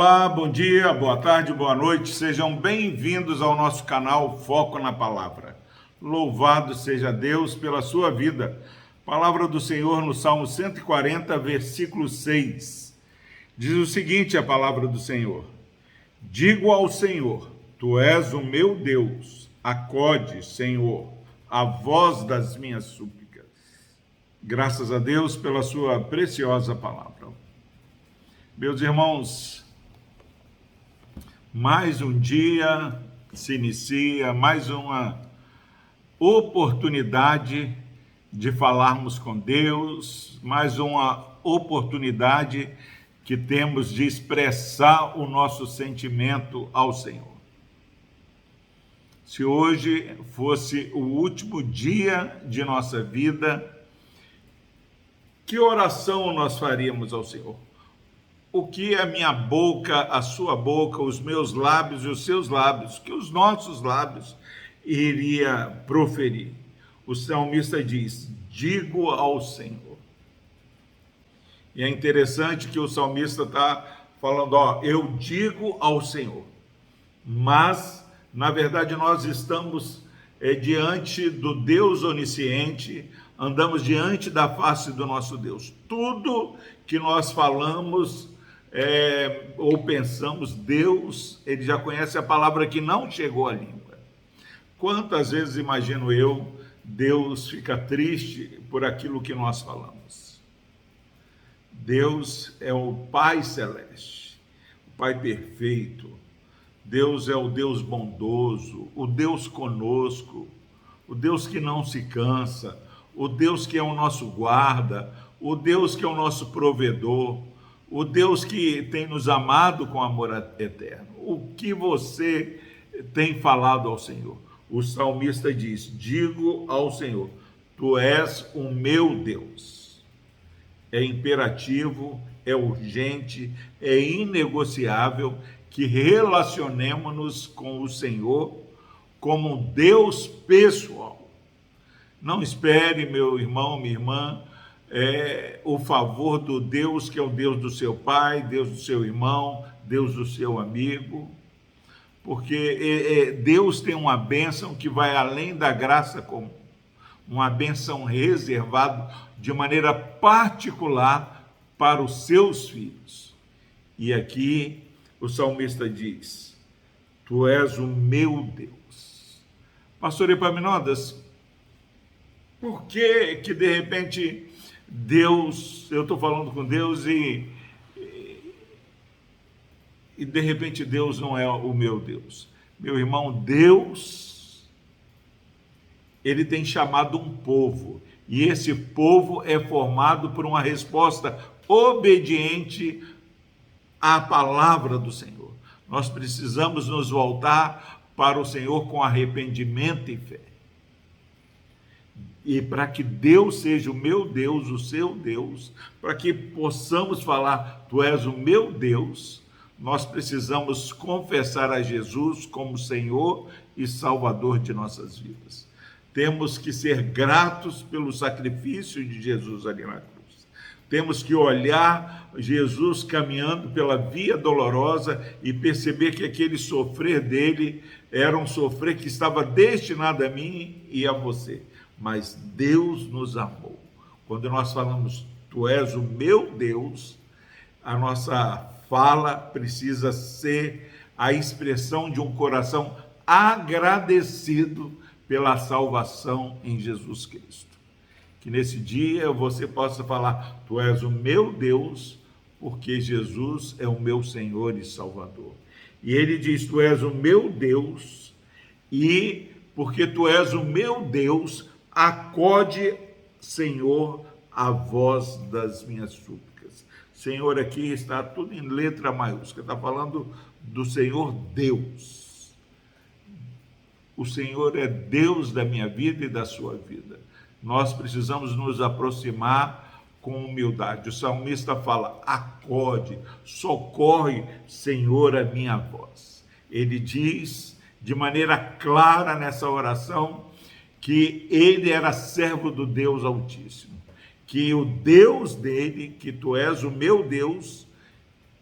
Olá, bom dia, boa tarde, boa noite, sejam bem-vindos ao nosso canal Foco na Palavra. Louvado seja Deus pela sua vida. Palavra do Senhor no Salmo 140, versículo 6. Diz o seguinte a palavra do Senhor: Digo ao Senhor, Tu és o meu Deus, acode, Senhor, a voz das minhas súplicas. Graças a Deus pela sua preciosa palavra. Meus irmãos, mais um dia se inicia, mais uma oportunidade de falarmos com Deus, mais uma oportunidade que temos de expressar o nosso sentimento ao Senhor. Se hoje fosse o último dia de nossa vida, que oração nós faríamos ao Senhor? O que a minha boca, a sua boca, os meus lábios e os seus lábios, que os nossos lábios iria proferir? O salmista diz: digo ao Senhor. E é interessante que o salmista está falando, eu digo ao Senhor. Mas, na verdade, nós estamos diante do Deus onisciente, andamos diante da face do nosso Deus. Tudo que nós falamos ou pensamos, Deus, ele já conhece a palavra que não chegou à língua. Quantas vezes, imagino eu, Deus fica triste por aquilo que nós falamos? Deus é o Pai Celeste, o Pai perfeito. Deus é o Deus bondoso, o Deus conosco, o Deus que não se cansa, o Deus que é o nosso guarda, o Deus que é o nosso provedor, o Deus que tem nos amado com amor eterno. O que você tem falado ao Senhor? O salmista diz: digo ao Senhor, Tu és o meu Deus. É imperativo, é urgente, é inegociável que relacionemos-nos com o Senhor como um Deus pessoal. Não espere, meu irmão, minha irmã, o favor do Deus que é o Deus do seu pai, Deus do seu irmão, Deus do seu amigo, porque Deus tem uma bênção que vai além da graça comum, uma bênção reservada de maneira particular para os seus filhos. E aqui o salmista diz: Tu és o meu Deus. Pastor Epaminondas, por que de repente Deus, eu estou falando com Deus e de repente Deus não é o meu Deus? Meu irmão, Deus, ele tem chamado um povo, e esse povo é formado por uma resposta obediente à palavra do Senhor. Nós precisamos nos voltar para o Senhor com arrependimento e fé. E para que Deus seja o meu Deus, o seu Deus, para que possamos falar, Tu és o meu Deus, nós precisamos confessar a Jesus como Senhor e Salvador de nossas vidas. Temos que ser gratos pelo sacrifício de Jesus ali na cruz. Temos que olhar Jesus caminhando pela via dolorosa e perceber que aquele sofrer dele era um sofrer que estava destinado a mim e a você. Mas Deus nos amou. Quando nós falamos, Tu és o meu Deus, a nossa fala precisa ser a expressão de um coração agradecido pela salvação em Jesus Cristo. Que nesse dia você possa falar, Tu és o meu Deus, porque Jesus é o meu Senhor e Salvador. E ele diz, Tu és o meu Deus, e porque Tu és o meu Deus, acode, Senhor, a voz das minhas súplicas. Senhor, aqui está tudo em letra maiúscula, está falando do Senhor Deus. O Senhor é Deus da minha vida e da sua vida. Nós precisamos nos aproximar com humildade. O salmista fala, acode, socorre, Senhor, a minha voz. Ele diz de maneira clara nessa oração que ele era servo do Deus Altíssimo, que o Deus dele, que Tu és o meu Deus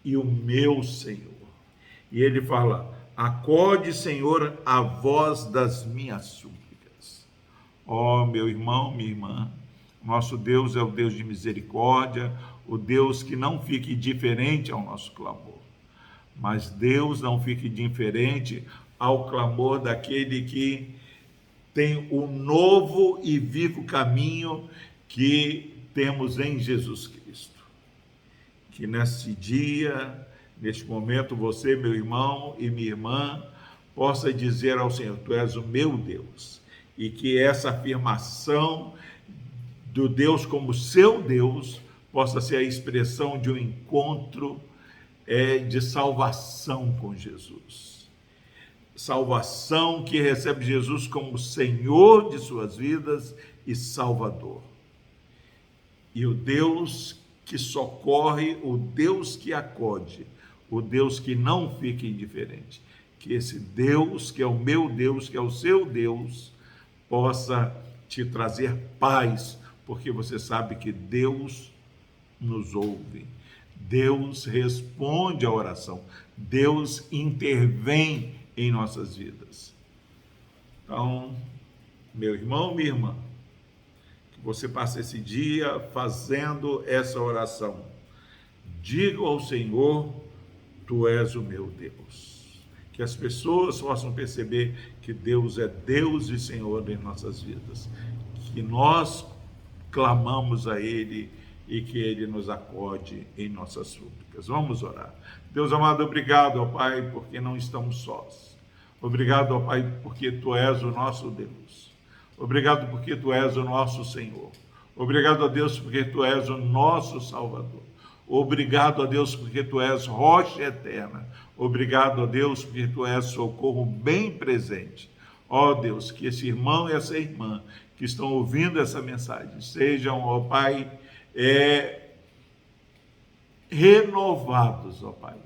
e o meu Senhor. E ele fala: acode, Senhor, a voz das minhas súplicas. Ó, meu irmão, minha irmã, nosso Deus é o Deus de misericórdia, o Deus que não fica indiferente ao nosso clamor. Mas Deus não fica indiferente ao clamor daquele que tem o novo e vivo caminho que temos em Jesus Cristo. Que nesse dia, neste momento, você, meu irmão e minha irmã, possa dizer ao Senhor: tu és o meu Deus. E que essa afirmação do Deus como seu Deus possa ser a expressão de um encontro de salvação com Jesus. Salvação que recebe Jesus como Senhor de suas vidas e Salvador. E o Deus que socorre, o Deus que acode, o Deus que não fica indiferente. Que esse Deus, que é o meu Deus, que é o seu Deus, possa te trazer paz, porque você sabe que Deus nos ouve. Deus responde à oração. Deus intervém em nossas vidas. Então, meu irmão, minha irmã, que você passe esse dia fazendo essa oração. Diga ao Senhor: tu és o meu Deus. Que as pessoas possam perceber que Deus é Deus e Senhor em nossas vidas. Que nós clamamos a Ele e que Ele nos acode em nossas súplicas. Vamos orar. Deus amado, obrigado, ó Pai, porque não estamos sós. Obrigado, ó Pai, porque Tu és o nosso Deus. Obrigado porque Tu és o nosso Senhor. Obrigado, ó Deus, porque Tu és o nosso Salvador. Obrigado, ó Deus, porque Tu és rocha eterna. Obrigado, ó Deus, porque Tu és socorro bem presente. Ó Deus, que esse irmão e essa irmã que estão ouvindo essa mensagem sejam, ó Pai, renovados, ó Pai,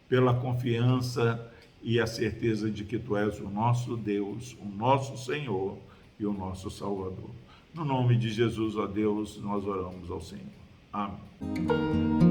pela confiança e a certeza de que Tu és o nosso Deus, o nosso Senhor e o nosso Salvador. No nome de Jesus, ó Deus, nós oramos ao Senhor. Amém.